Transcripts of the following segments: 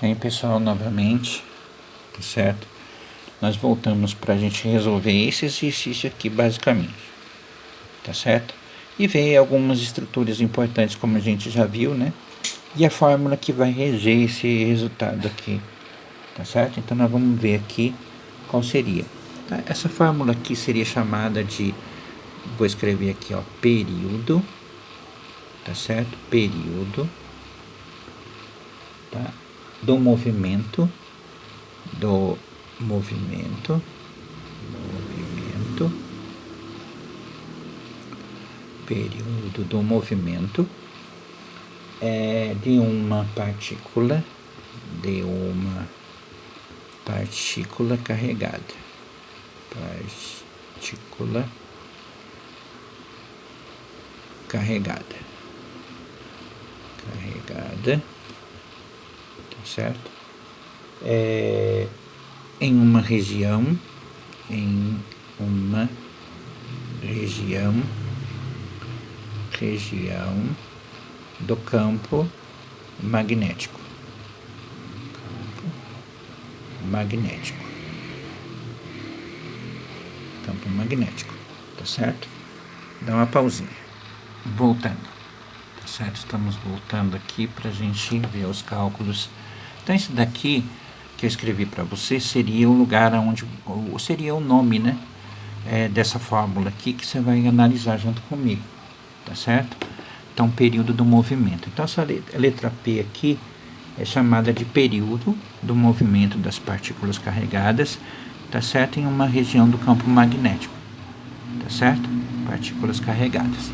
Aí, pessoal, novamente, tá certo? Nós voltamos para a gente resolver esse exercício aqui, basicamente, tá certo? E ver algumas estruturas importantes, como a gente já viu, né? E a fórmula que vai reger esse resultado aqui, tá certo? Então, nós vamos ver aqui qual seria. Tá? Essa fórmula aqui seria chamada de, vou escrever aqui, ó, período, tá certo? Período, tá? Do movimento, movimento, período do movimento de uma partícula, carregada, tá certo? Em uma região do campo magnético. Campo magnético, tá certo? Dá uma pausinha. Voltando, tá certo? Estamos voltando aqui pra gente ver os cálculos. Então, isso daqui que eu escrevi para você seria o lugar onde, seria o nome, né? Dessa fórmula aqui que você vai analisar junto comigo, tá certo? Então, período do movimento. Então, essa letra P aqui é chamada de período do movimento das partículas carregadas, tá certo? Em uma região do campo magnético, tá certo? Partículas carregadas.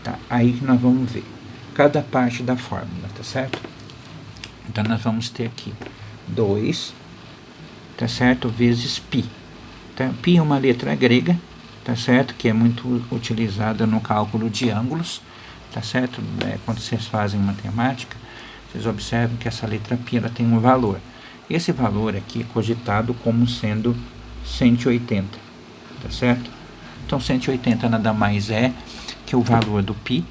Tá, aí que nós vamos ver cada parte da fórmula, tá certo? Então, nós vamos ter aqui 2, tá certo? Vezes π. Tá? Π é uma letra grega, tá certo? Que é muito utilizada no cálculo de ângulos, tá certo? Quando vocês fazem matemática, vocês observam que essa letra π ela tem um valor. Esse valor aqui é cogitado como sendo 180, tá certo? Então, 180 nada mais é que o valor do π,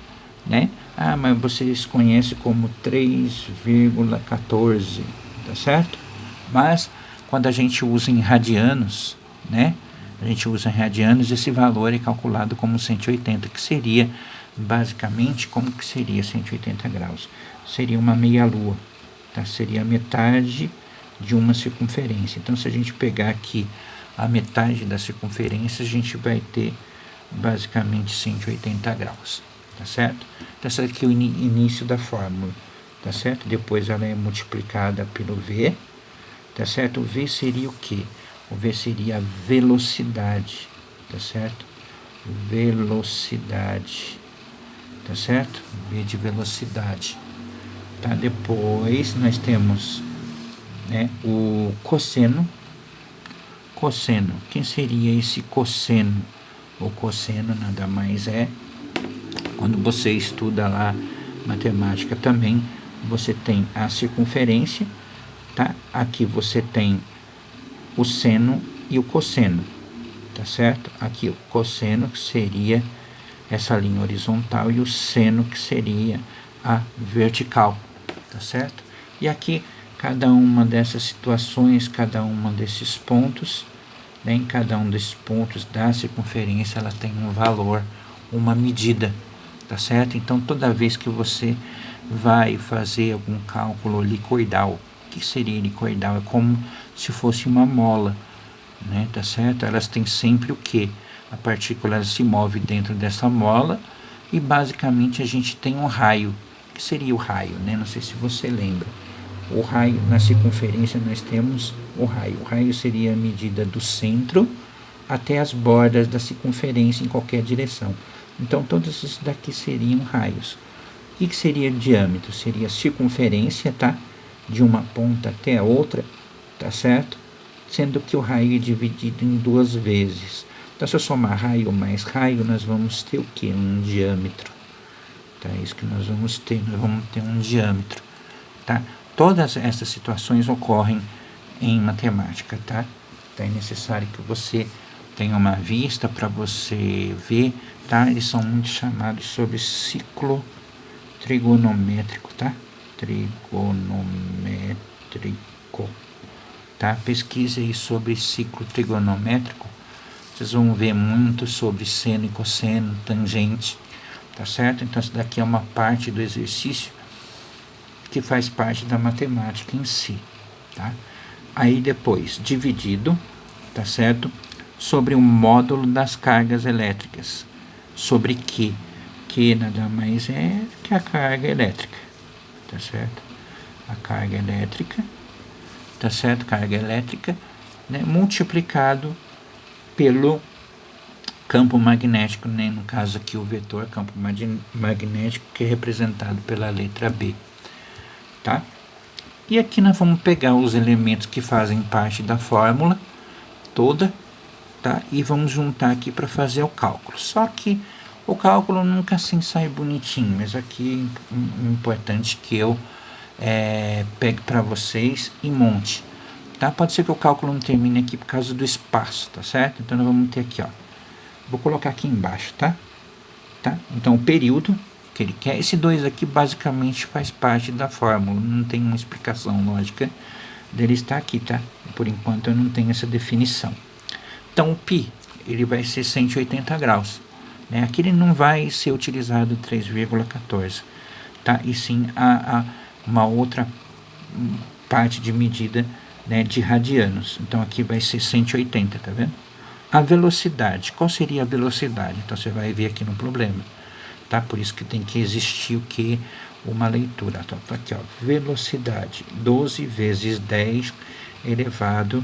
né? Ah, mas vocês conhecem como 3,14, tá certo? Mas, quando a gente usa em radianos, né? A gente usa em radianos, esse valor é calculado como 180, que seria, basicamente, como que seria 180 graus? Seria uma meia-lua, tá? Seria a metade de uma circunferência. Então, se a gente pegar aqui a metade da circunferência, a gente vai ter, basicamente, 180 graus, tá certo? Então, esse aqui é o início da fórmula, tá certo? Depois ela é multiplicada pelo V, tá certo? O V seria o quê? O V seria a velocidade, tá certo? Velocidade, tá certo? V de velocidade. Tá? Depois nós temos, né, o cosseno. Cosseno. Quem seria esse cosseno? O cosseno nada mais é, quando você estuda lá matemática também, você tem a circunferência, tá? Aqui você tem o seno e o cosseno, tá certo? Aqui o cosseno, que seria essa linha horizontal, e o seno, que seria a vertical, tá certo? E aqui, cada uma dessas situações, cada uma desses pontos, né, em cada um desses pontos da circunferência, ela tem um valor, uma medida, tá certo? Então, toda vez que você vai fazer algum cálculo helicoidal, o que seria helicoidal? É como se fosse uma mola, né, tá certo? Elas têm sempre o quê? A partícula se move dentro dessa mola e, basicamente, a gente tem um raio. O que seria o raio, né? Não sei se você lembra. O raio, na circunferência, nós temos o raio. O raio seria a medida do centro até as bordas da circunferência em qualquer direção. Então, todos esses daqui seriam raios. O que seria o diâmetro? Seria a circunferência, tá? De uma ponta até a outra, tá certo? Sendo que o raio é dividido em 2 vezes. Então, se eu somar raio mais raio, nós vamos ter o quê? Um diâmetro. Tá? É isso que nós vamos ter. Nós vamos ter um diâmetro, tá? Todas essas situações ocorrem em matemática, tá? Então, é necessário que você tenha uma vista para você ver, tá? Eles são muito chamados sobre ciclo trigonométrico, tá? Trigonométrico, trigonométrico, tá? Pesquise aí sobre ciclo trigonométrico, vocês vão ver muito sobre seno e cosseno, tangente, tá certo? Então isso daqui é uma parte do exercício que faz parte da matemática em si, tá? Aí depois, dividido, tá certo? Sobre o módulo das cargas elétricas, sobre que nada mais é que a carga elétrica, tá certo? A carga elétrica, tá certo? Carga elétrica, né, multiplicado pelo campo magnético, né, no caso aqui o vetor campo magnético, que é representado pela letra B, tá? E aqui nós vamos pegar os elementos que fazem parte da fórmula toda, tá? E vamos juntar aqui para fazer o cálculo. Só que o cálculo nunca assim sai bonitinho, mas aqui é importante que eu pegue para vocês e monte, tá? Pode ser que o cálculo não termine aqui por causa do espaço, tá certo? Então nós vamos ter aqui, ó, vou colocar aqui embaixo, tá? Então o período que ele quer, esse 2 aqui basicamente faz parte da fórmula, não tem uma explicação lógica dele estar aqui, tá? Por enquanto eu não tenho essa definição. Então o π, ele vai ser 180 graus, né? Aqui ele não vai ser utilizado 3,14, tá? E sim uma outra parte de medida, né, de radianos. Então aqui vai ser 180, tá vendo? A velocidade, qual seria a velocidade? Então você vai ver aqui no problema, tá? Por isso que tem que existir o que? Uma leitura. Então aqui, ó, velocidade, 12 vezes 10 elevado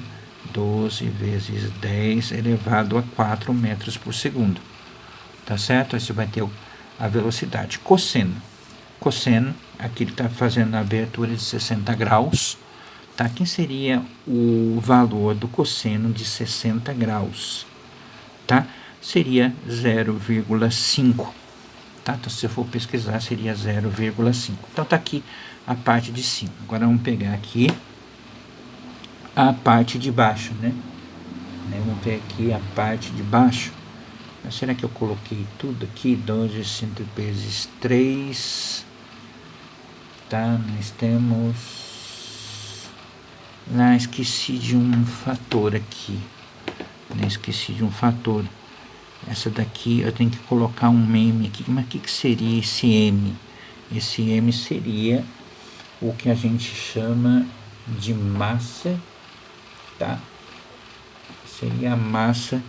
12 vezes 10 elevado a 4 metros por segundo, tá certo? Aí você vai ter a velocidade. Cosseno, aqui ele está fazendo a abertura de 60 graus, tá? Quem seria o valor do cosseno de 60 graus, tá? Seria 0,5, tá? Então, se você for pesquisar, seria 0,5. Então, tá aqui a parte de cima. Agora, vamos pegar aqui a parte de baixo, né? Vamos ver aqui a parte de baixo. Mas será que eu coloquei tudo aqui? 12 vezes 3... Tá, nós temos... esqueci de um fator aqui. Esqueci de um fator. Essa daqui eu tenho que colocar um meme aqui. Mas o que seria esse M? Esse M seria o que a gente chama de massa, tá? Seria a massa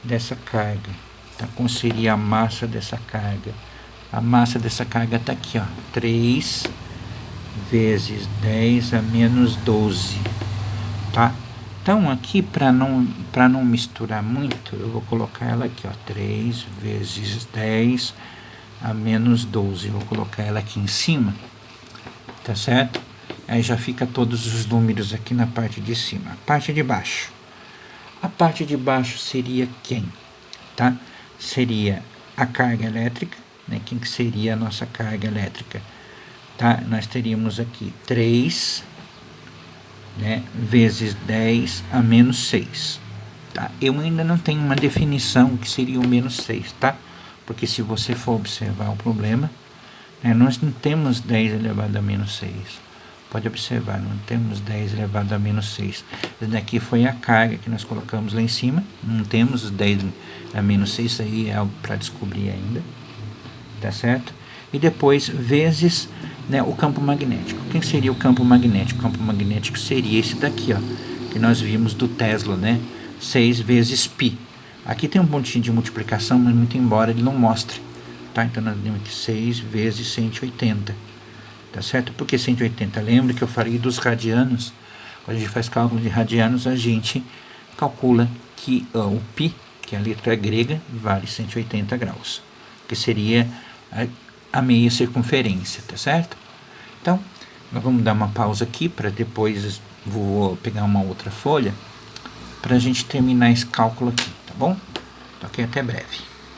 dessa carga. Tá? Como seria a massa dessa carga? A massa dessa carga tá aqui, ó. 3 vezes 10 a menos 12, tá? Então aqui, para não misturar muito, eu vou colocar ela aqui, ó, 3 vezes 10 a menos 12, eu vou colocar ela aqui em cima, tá certo? Aí já fica todos os números aqui na parte de cima. A parte de baixo seria quem, tá? Seria a carga elétrica, né? Quem que seria a nossa carga elétrica? Tá? Nós teríamos aqui 3, né, vezes 10 a menos 6. Tá? Eu ainda não tenho uma definição que seria o menos 6, tá? Porque se você for observar o problema, né, nós não temos 10 elevado a menos 6. Pode observar, não temos 10 elevado a menos 6. Esse daqui foi a carga que nós colocamos lá em cima. Não temos 10 a menos 6, isso aí é algo para descobrir ainda. Tá certo? E depois, vezes, né, o campo magnético. Quem seria o campo magnético? O campo magnético seria esse daqui, ó, que nós vimos do Tesla, né? 6 vezes π. Aqui tem um pontinho de multiplicação, mas muito embora ele não mostre, tá? Então nós temos aqui 6 vezes 180, tá certo? Por que 180? Lembra que eu falei dos radianos? Quando a gente faz cálculo de radianos, a gente calcula que o π, que é a letra grega, vale 180 graus, que seria a meia circunferência, tá certo? Então, nós vamos dar uma pausa aqui para depois vou pegar uma outra folha para a gente terminar esse cálculo aqui, tá bom? Então, aqui até breve.